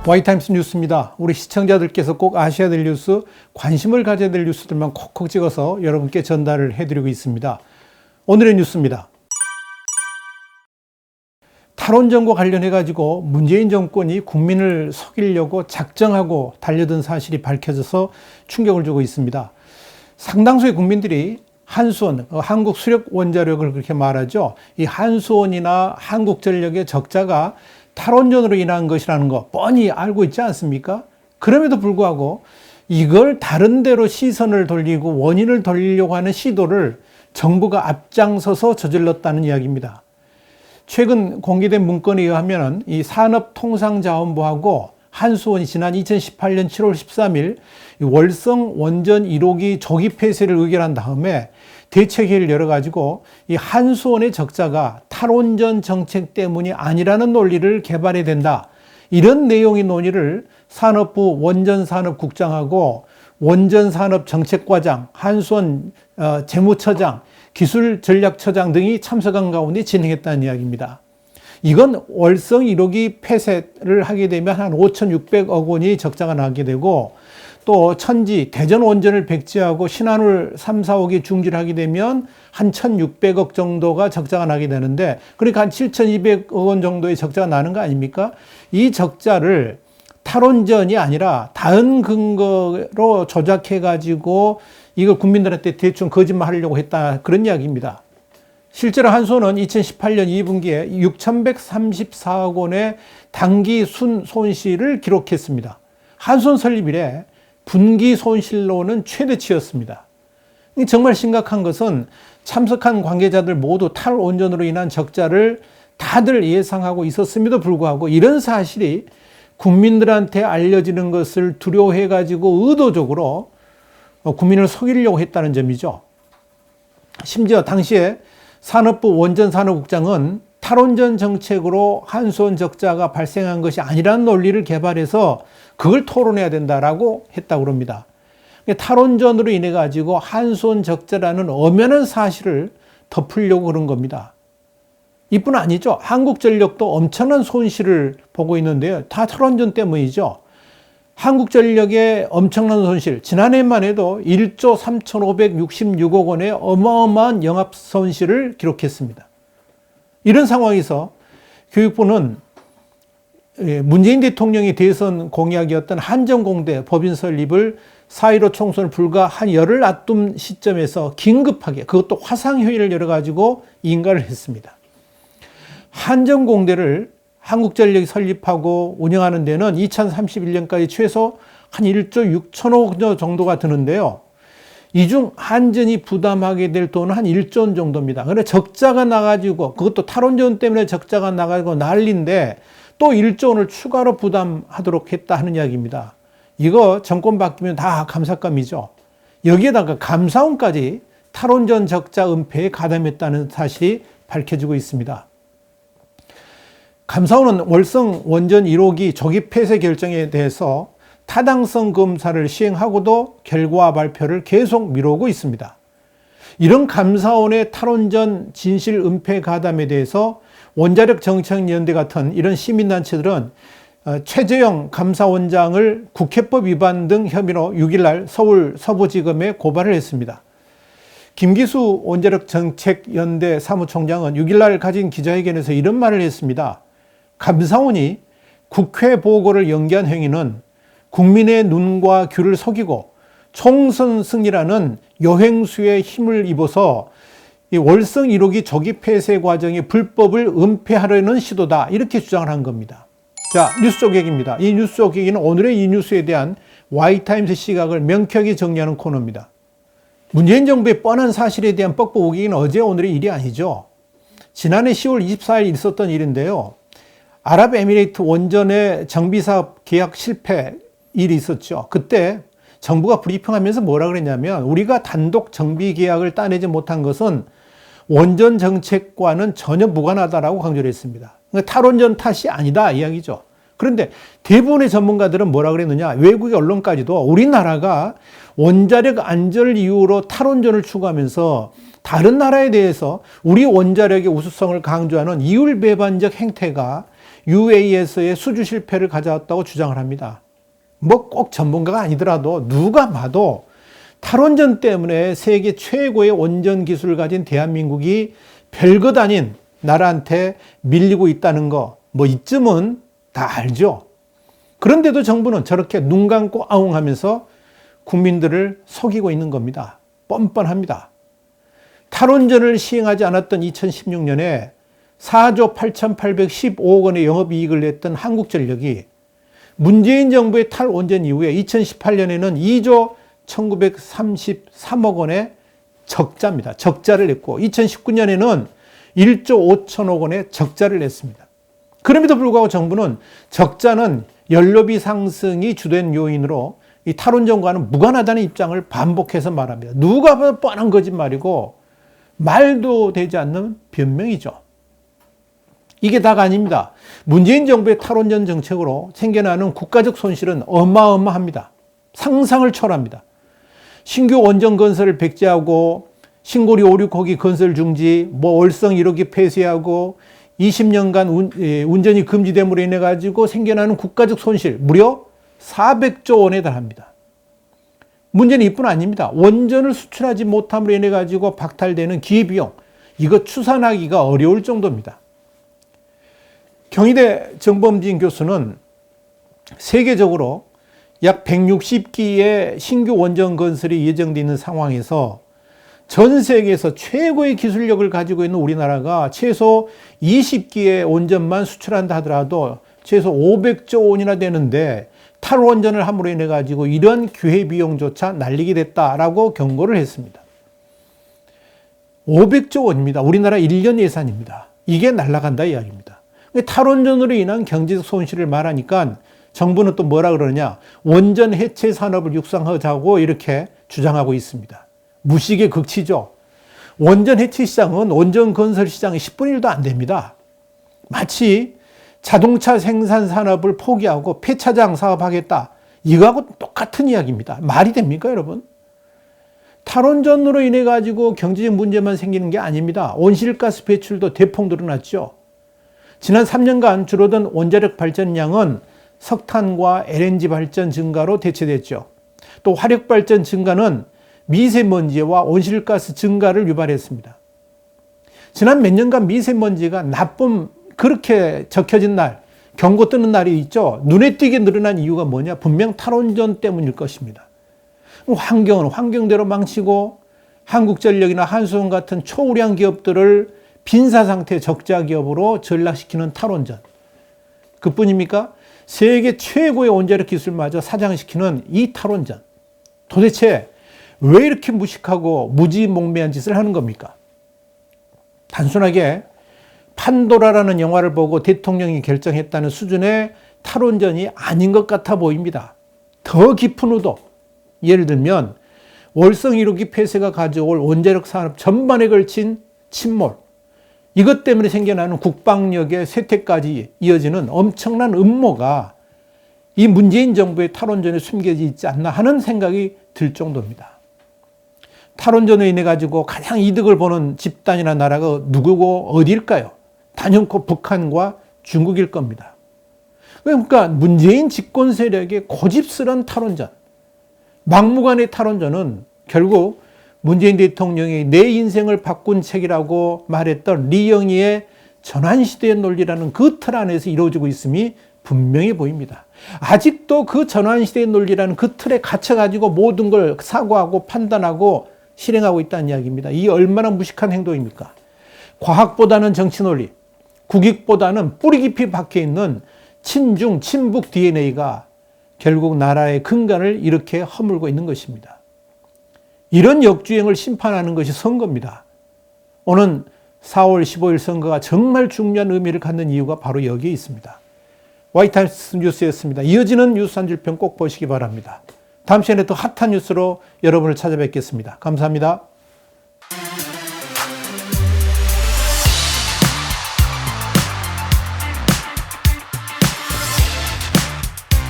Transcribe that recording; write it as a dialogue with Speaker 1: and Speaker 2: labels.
Speaker 1: 와이타임스 뉴스입니다. 우리 시청자들께서 꼭 아셔야 될 뉴스, 관심을 가져야 될 뉴스들만 콕콕 찍어서 여러분께 전달을 해드리고 있습니다. 오늘의 뉴스입니다. 탈원전과 관련해가지고 문재인 정권이 국민을 속이려고 작정하고 달려든 사실이 밝혀져서 충격을 주고 있습니다. 상당수의 국민들이 한수원, 한국 수력 원자력을 그렇게 말하죠. 이 한수원이나 한국전력의 적자가 탈원전으로 인한 것이라는 거 뻔히 알고 있지 않습니까? 그럼에도 불구하고 이걸 다른 데로 시선을 돌리고 원인을 돌리려고 하는 시도를 정부가 앞장서서 저질렀다는 이야기입니다. 최근 공개된 문건에 의하면 이 산업통상자원부하고 한수원이 지난 2018년 7월 13일 월성 원전 1호기 조기 폐쇄를 의결한 다음에 대책회의를 열어가지고 이 한수원의 적자가 탈원전 정책 때문이 아니라는 논리를 개발해야 된다. 이런 내용의 논의를 산업부 원전산업국장하고 원전산업정책과장, 한수원 재무처장, 기술전략처장 등이 참석한 가운데 진행했다는 이야기입니다. 이건 월성 1호기 폐쇄를 하게 되면 한 5,600억 원이 적자가 나게 되고 또 천지, 대전 원전을 백지하고 신한울 3, 4호기 중지를 하게 되면 한 1,600억 정도가 적자가 나게 되는데 그러니까 한 7,200억 원 정도의 적자가 나는 거 아닙니까? 이 적자를 탈원전이 아니라 다른 근거로 조작해가지고 이걸 국민들한테 대충 거짓말 하려고 했다. 그런 이야기입니다. 실제로 한수원은 2018년 2분기에 6,134억 원의 단기 손실을 기록했습니다. 한수원 설립 이래 분기 손실로는 최대치였습니다. 정말 심각한 것은 참석한 관계자들 모두 탈원전으로 인한 적자를 다들 예상하고 있었음에도 불구하고 이런 사실이 국민들한테 알려지는 것을 두려워해가지고 의도적으로 국민을 속이려고 했다는 점이죠. 심지어 당시에 산업부 원전산업국장은 탈원전 정책으로 한수원 적자가 발생한 것이 아니라는 논리를 개발해서 그걸 토론해야 된다라고 했다고 합니다. 탈원전으로 인해 가지고 한수원 적자라는 엄연한 사실을 덮으려고 그런 겁니다. 이뿐 아니죠. 한국전력도 엄청난 손실을 보고 있는데요. 다 탈원전 때문이죠. 한국전력의 엄청난 손실, 지난해만 해도 1조 3,566억 원의 어마어마한 영업 손실을 기록했습니다. 이런 상황에서 교육부는 문재인 대통령의 대선 공약이었던 한전공대 법인 설립을 4.15 총선을 불과 한 열흘 앞둔 시점에서 긴급하게 그것도 화상회의를 열어가지고 인가를 했습니다. 한전공대를 한국전력이 설립하고 운영하는 데는 2031년까지 최소 한 1조 6천억 원 정도가 드는데요. 이 중 한전이 부담하게 될 돈은 한 1조 원 정도입니다. 그런데 적자가 나가지고 그것도 탈원전 때문에 적자가 나가지고 난리인데 또 1조 원을 추가로 부담하도록 했다 하는 이야기입니다. 이거 정권 바뀌면 다 감삭감이죠. 여기에다가 감사원까지 탈원전 적자 은폐에 가담했다는 사실이 밝혀지고 있습니다. 감사원은 월성 원전 1호기 조기 폐쇄 결정에 대해서 타당성 검사를 시행하고도 결과 발표를 계속 미루고 있습니다. 이런 감사원의 탈원전 진실 은폐 가담에 대해서 원자력 정책연대 같은 이런 시민단체들은 최재형 감사원장을 국회법 위반 등 혐의로 6일날 서울 서부지검에 고발을 했습니다. 김기수 원자력 정책연대 사무총장은 6일날 가진 기자회견에서 이런 말을 했습니다. 감사원이 국회 보고를 연기한 행위는 국민의 눈과 귀를 속이고 총선 승리라는 여행수에 힘을 입어서 이 월성 1호기 조기 폐쇄 과정의 불법을 은폐하려는 시도다. 이렇게 주장을 한 겁니다. 자, 뉴스 조객입니다. 이 뉴스 조객은 오늘의 이 뉴스에 대한 와이타임스 시각을 명쾌하게 정리하는 코너입니다. 문재인 정부의 뻔한 사실에 대한 뻑뻑우기는 어제 오늘의 일이 아니죠. 지난해 10월 24일 있었던 일인데요. 아랍에미레이트 원전의 정비사업 계약 실패 일이 있었죠. 그때 정부가 브리핑하면서 뭐라 그랬냐면 우리가 단독 정비 계약을 따내지 못한 것은 원전 정책과는 전혀 무관하다라고 강조를 했습니다. 그러니까 탈원전 탓이 아니다 이야기죠. 그런데 대부분의 전문가들은 뭐라 그랬느냐, 외국의 언론까지도 우리나라가 원자력 안전을 이유로 탈원전을 추구하면서 다른 나라에 대해서 우리 원자력의 우수성을 강조하는 이율배반적 행태가 UAE에서의 수주 실패를 가져왔다고 주장을 합니다. 뭐 꼭 전문가가 아니더라도 누가 봐도 탈원전 때문에 세계 최고의 원전 기술을 가진 대한민국이 별것 아닌 나라한테 밀리고 있다는 거, 뭐 이쯤은 다 알죠. 그런데도 정부는 저렇게 눈 감고 아웅하면서 국민들을 속이고 있는 겁니다. 뻔뻔합니다. 탈원전을 시행하지 않았던 2016년에 4조 8,815억 원의 영업이익을 냈던 한국전력이 문재인 정부의 탈원전 이후에 2018년에는 2조 1933억 원의 적자입니다. 적자를 냈고 2019년에는 1조 5천억 원의 적자를 냈습니다. 그럼에도 불구하고 정부는 적자는 연료비 상승이 주된 요인으로 이 탈원전과는 무관하다는 입장을 반복해서 말합니다. 누가 봐도 뻔한 거짓말이고 말도 되지 않는 변명이죠. 이게 다가 아닙니다. 문재인 정부의 탈원전 정책으로 생겨나는 국가적 손실은 어마어마합니다. 상상을 초월합니다. 신규 원전 건설을 백지하고 신고리 5, 6호기 건설 중지, 월성 1호기 폐쇄하고 20년간 운전이 금지됨으로 인해 가지고 생겨나는 국가적 손실 무려 400조 원에 달합니다. 문제는 이뿐 아닙니다. 원전을 수출하지 못함으로 인해 가지고 박탈되는 기회비용, 이거 추산하기가 어려울 정도입니다. 경희대 정범진 교수는 세계적으로 약 160기의 신규 원전 건설이 예정되어 있는 상황에서 전 세계에서 최고의 기술력을 가지고 있는 우리나라가 최소 20기의 원전만 수출한다 하더라도 최소 500조 원이나 되는데 탈원전을 함으로 인해 가지고 이런 기회비용조차 날리게 됐다라고 경고를 했습니다. 500조 원입니다. 우리나라 1년 예산입니다. 이게 날아간다 이야기입니다. 탈원전으로 인한 경제적 손실을 말하니까 정부는 또 뭐라 그러냐, 원전 해체 산업을 육성하자고 이렇게 주장하고 있습니다. 무식의 극치죠. 원전 해체 시장은 원전 건설 시장의 10분의 1도 안 됩니다. 마치 자동차 생산 산업을 포기하고 폐차장 사업하겠다, 이거하고 똑같은 이야기입니다. 말이 됩니까, 여러분? 탈원전으로 인해 가지고 경제적 문제만 생기는 게 아닙니다. 온실가스 배출도 대폭 늘어났죠. 지난 3년간 줄어든 원자력 발전량은 석탄과 LNG 발전 증가로 대체됐죠. 또 화력 발전 증가는 미세먼지와 온실가스 증가를 유발했습니다. 지난 몇 년간 미세먼지가 나쁨 그렇게 적혀진 날, 경고 뜨는 날이 있죠. 눈에 띄게 늘어난 이유가 뭐냐? 분명 탈원전 때문일 것입니다. 환경은 환경대로 망치고 한국전력이나 한수원 같은 초우량 기업들을 빈사 상태 적자 기업으로 전락시키는 탈원전. 그뿐입니까? 세계 최고의 원자력 기술마저 사장시키는 이 탈원전. 도대체 왜 이렇게 무식하고 무지몽매한 짓을 하는 겁니까? 단순하게 판도라라는 영화를 보고 대통령이 결정했다는 수준의 탈원전이 아닌 것 같아 보입니다. 더 깊은 의도. 예를 들면 월성 1호기 폐쇄가 가져올 원자력 산업 전반에 걸친 침몰. 이것 때문에 생겨나는 국방력의 쇠퇴까지 이어지는 엄청난 음모가 이 문재인 정부의 탈원전에 숨겨져 있지 않나 하는 생각이 들 정도입니다. 탈원전으로 인해 가지고 가장 이득을 보는 집단이나 나라가 누구고 어디일까요? 단연코 북한과 중국일 겁니다. 그러니까 문재인 집권 세력의 고집스러운 탈원전, 막무가내 탈원전은 결국 문재인 대통령이 내 인생을 바꾼 책이라고 말했던 리영희의 전환시대의 논리라는 그 틀 안에서 이루어지고 있음이 분명히 보입니다. 아직도 그 전환시대의 논리라는 그 틀에 갇혀가지고 모든 걸 사고하고 판단하고 실행하고 있다는 이야기입니다. 이 얼마나 무식한 행동입니까? 과학보다는 정치 논리, 국익보다는 뿌리 깊이 박혀있는 친중, 친북 DNA가 결국 나라의 근간을 이렇게 허물고 있는 것입니다. 이런 역주행을 심판하는 것이 선거입니다. 오는 4월 15일 선거가 정말 중요한 의미를 갖는 이유가 바로 여기에 있습니다. 화이트하우스 뉴스였습니다. 이어지는 뉴스 한 줄평 꼭 보시기 바랍니다. 다음 시간에 더 핫한 뉴스로 여러분을 찾아뵙겠습니다. 감사합니다.